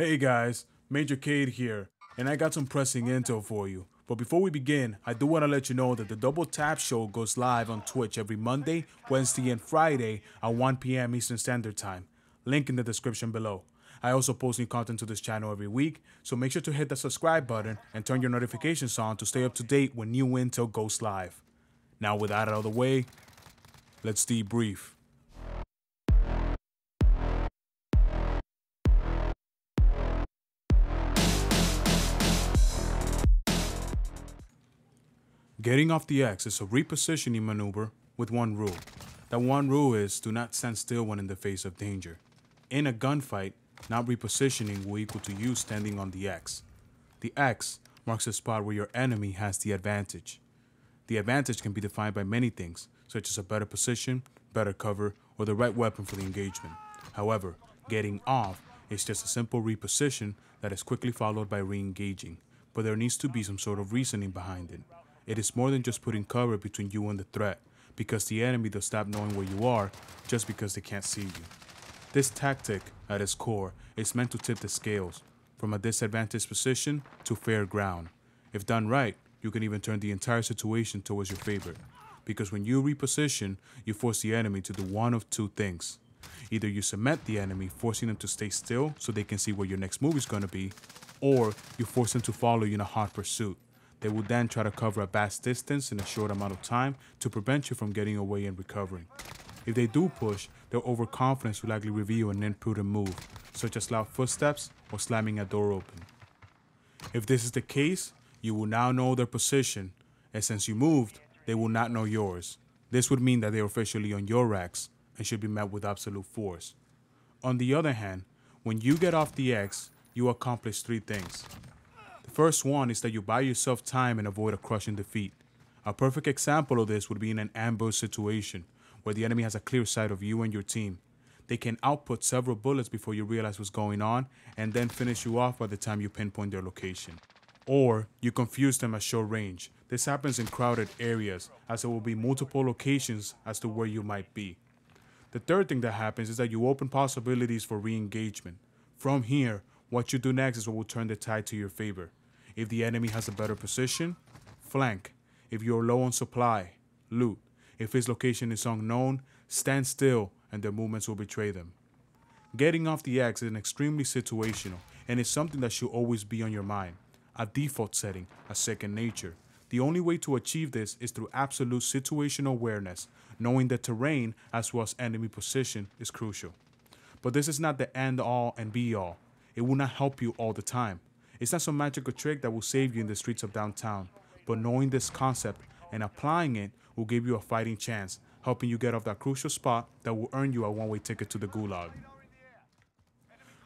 Hey guys, Major Cade here, and I got some pressing intel for you. But before we begin, I do want to let you know that the Double Tap Show goes live on Twitch every Monday, Wednesday, and Friday at 1 p.m. Eastern Standard Time. Link in the description below. I also post new content to this channel every week, so make sure to hit the subscribe button and turn your notifications on to stay up to date when new intel goes live. Now with that out of the way, let's debrief. Getting off the X is a repositioning maneuver with one rule. That one rule is do not stand still when in the face of danger. In a gunfight, not repositioning will equal to you standing on the X. The X marks a spot where your enemy has the advantage. The advantage can be defined by many things, such as a better position, better cover, or the right weapon for the engagement. However, getting off is just a simple reposition that is quickly followed by re-engaging, but there needs to be some sort of reasoning behind it. It is more than just putting cover between you and the threat, because the enemy does stop knowing where you are just because they can't see you. This tactic, at its core, is meant to tip the scales, from a disadvantaged position to fair ground. If done right, you can even turn the entire situation towards your favor, because when you reposition, you force the enemy to do one of two things. Either you cement the enemy, forcing them to stay still so they can see where your next move is going to be, or you force them to follow you in a hot pursuit. They will then try to cover a vast distance in a short amount of time to prevent you from getting away and recovering. If they do push, their overconfidence will likely reveal an imprudent move, such as loud footsteps or slamming a door open. If this is the case, you will now know their position, and since you moved, they will not know yours. This would mean that they are officially on your X and should be met with absolute force. On the other hand, when you get off the X, you accomplish three things. The first one is that you buy yourself time and avoid a crushing defeat. A perfect example of this would be in an ambush situation, where the enemy has a clear sight of you and your team. They can output several bullets before you realize what's going on, and then finish you off by the time you pinpoint their location. Or you confuse them at short range. This happens in crowded areas, as there will be multiple locations as to where you might be. The third thing that happens is that you open possibilities for re-engagement. From here, what you do next is what will turn the tide to your favor. If the enemy has a better position, flank. If you're low on supply, loot. If his location is unknown, stand still and their movements will betray them. Getting off the X is extremely situational and is something that should always be on your mind. A default setting, a second nature. The only way to achieve this is through absolute situational awareness, knowing the terrain as well as enemy position is crucial. But this is not the end all and be all. It will not help you all the time. It's not some magical trick that will save you in the streets of downtown, but knowing this concept and applying it will give you a fighting chance, helping you get off that crucial spot that will earn you a one-way ticket to the gulag.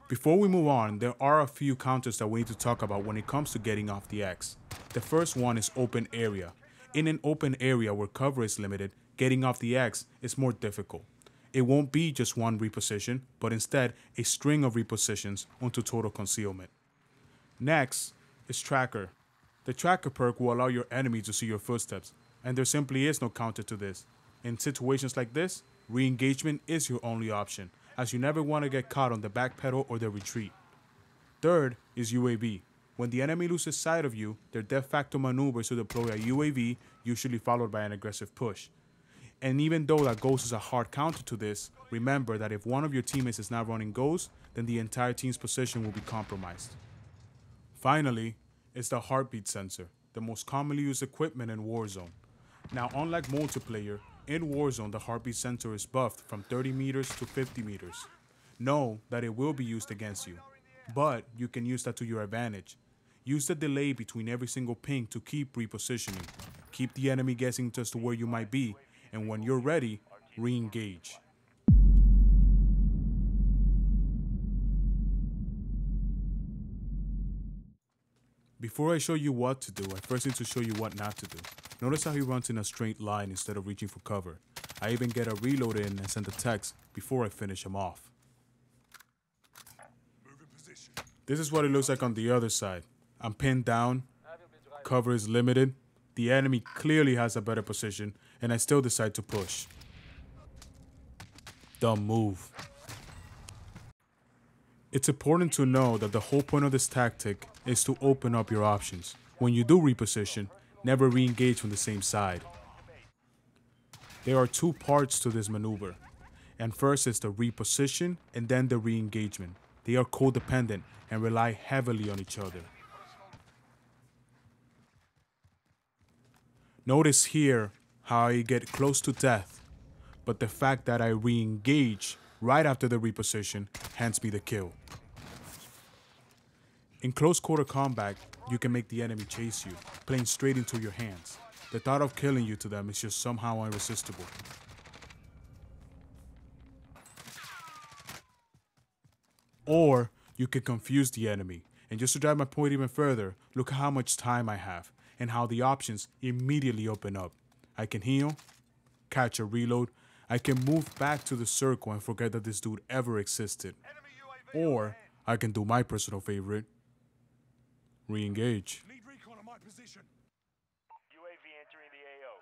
Before we move on, there are a few counters that we need to talk about when it comes to getting off the X. The first one is open area. In an open area where cover is limited, getting off the X is more difficult. It won't be just one reposition, but instead a string of repositions onto total concealment. Next is Tracker. The Tracker perk will allow your enemy to see your footsteps, and there simply is no counter to this. In situations like this, re-engagement is your only option, as you never want to get caught on the back pedal or the retreat. Third is UAV. When the enemy loses sight of you, their de facto maneuver is to deploy a UAV, usually followed by an aggressive push. And even though that Ghost is a hard counter to this, remember that if one of your teammates is not running Ghost, then the entire team's position will be compromised. Finally, is the heartbeat sensor, the most commonly used equipment in Warzone. Now, unlike multiplayer, in Warzone the heartbeat sensor is buffed from 30 meters to 50 meters. Know that it will be used against you, but you can use that to your advantage. Use the delay between every single ping to keep repositioning. Keep the enemy guessing as to where you might be, and when you're ready, re-engage. Before I show you what to do, I first need to show you what not to do. Notice how he runs in a straight line instead of reaching for cover. I even get a reload in and send a text before I finish him off. This is what it looks like on the other side. I'm pinned down, cover is limited, the enemy clearly has a better position, and I still decide to push. Dumb move. It's important to know that the whole point of this tactic is to open up your options. When you do reposition, never re-engage from the same side. There are two parts to this maneuver, and first is the reposition and then the re-engagement. They are codependent and rely heavily on each other. Notice here how I get close to death, but the fact that I re-engage right after the reposition hands me the kill. In close quarter combat, you can make the enemy chase you, playing straight into your hands. The thought of killing you to them is just somehow irresistible. Or you can confuse the enemy, and just to drive my point even further, look how much time I have, and how the options immediately open up. I can heal, catch a reload, I can move back to the circle and forget that this dude ever existed. Or I can do my personal favorite, re-engage. Need recon on my position. UAV entering the AO.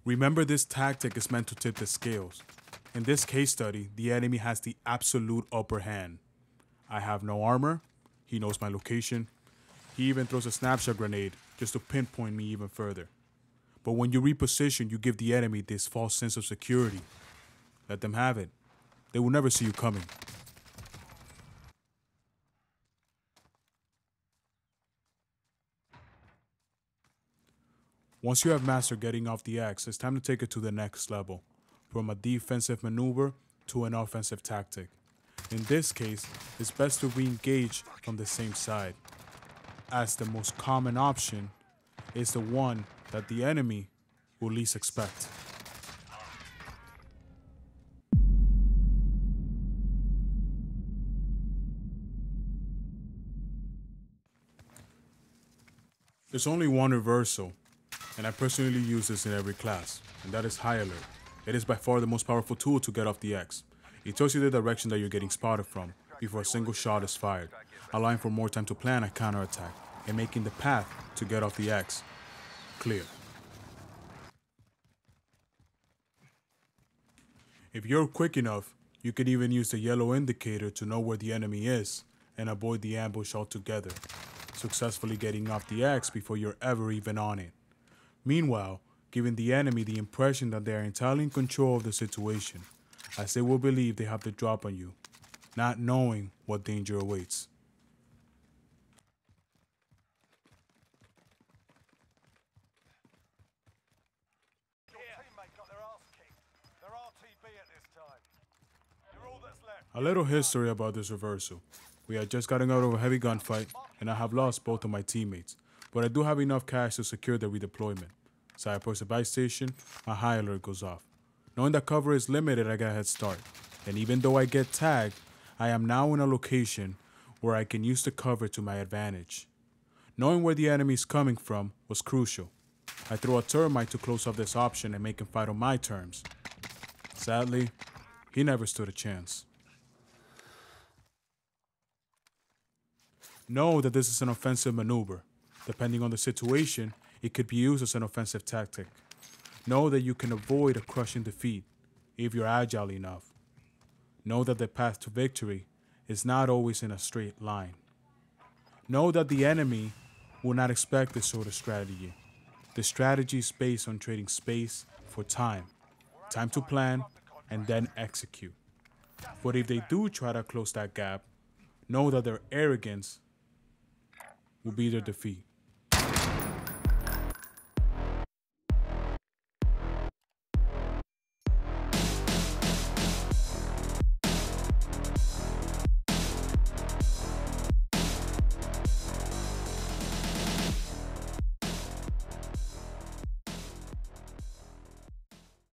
Remember, this tactic is meant to tip the scales. In this case study, the enemy has the absolute upper hand. I have no armor, he knows my location, he even throws a snapshot grenade just to pinpoint me even further. But when you reposition, you give the enemy this false sense of security. Let them have it. They will never see you coming. Once you have mastered getting off the X, it's time to take it to the next level, from a defensive maneuver to an offensive tactic. In this case, it's best to re-engage from the same side, as the most common option is the one that the enemy will least expect. There's only one reversal, and I personally use this in every class, and that is High Alert. It is by far the most powerful tool to get off the X. It tells you the direction that you're getting spotted from before a single shot is fired, allowing for more time to plan a counterattack and making the path to get off the X clear. If you're quick enough, you can even use the yellow indicator to know where the enemy is and avoid the ambush altogether, successfully getting off the X before you're ever even on it. Meanwhile, giving the enemy the impression that they are entirely in control of the situation, as they will believe they have the drop on you, not knowing what danger awaits. A little history about this reversal. We had just gotten out of a heavy gunfight, and I have lost both of my teammates, but I do have enough cash to secure the redeployment. So I approach the buy station, my High Alert goes off. Knowing that cover is limited, I get a head start. And even though I get tagged, I am now in a location where I can use the cover to my advantage. Knowing where the enemy is coming from was crucial. I throw a termite to close off this option and make him fight on my terms. Sadly, he never stood a chance. Know that this is an offensive maneuver. Depending on the situation, it could be used as an offensive tactic. Know that you can avoid a crushing defeat if you're agile enough. Know that the path to victory is not always in a straight line. Know that the enemy will not expect this sort of strategy. The strategy is based on trading space for time. Time to plan and then execute. But if they do try to close that gap, know that their arrogance will be their defeat.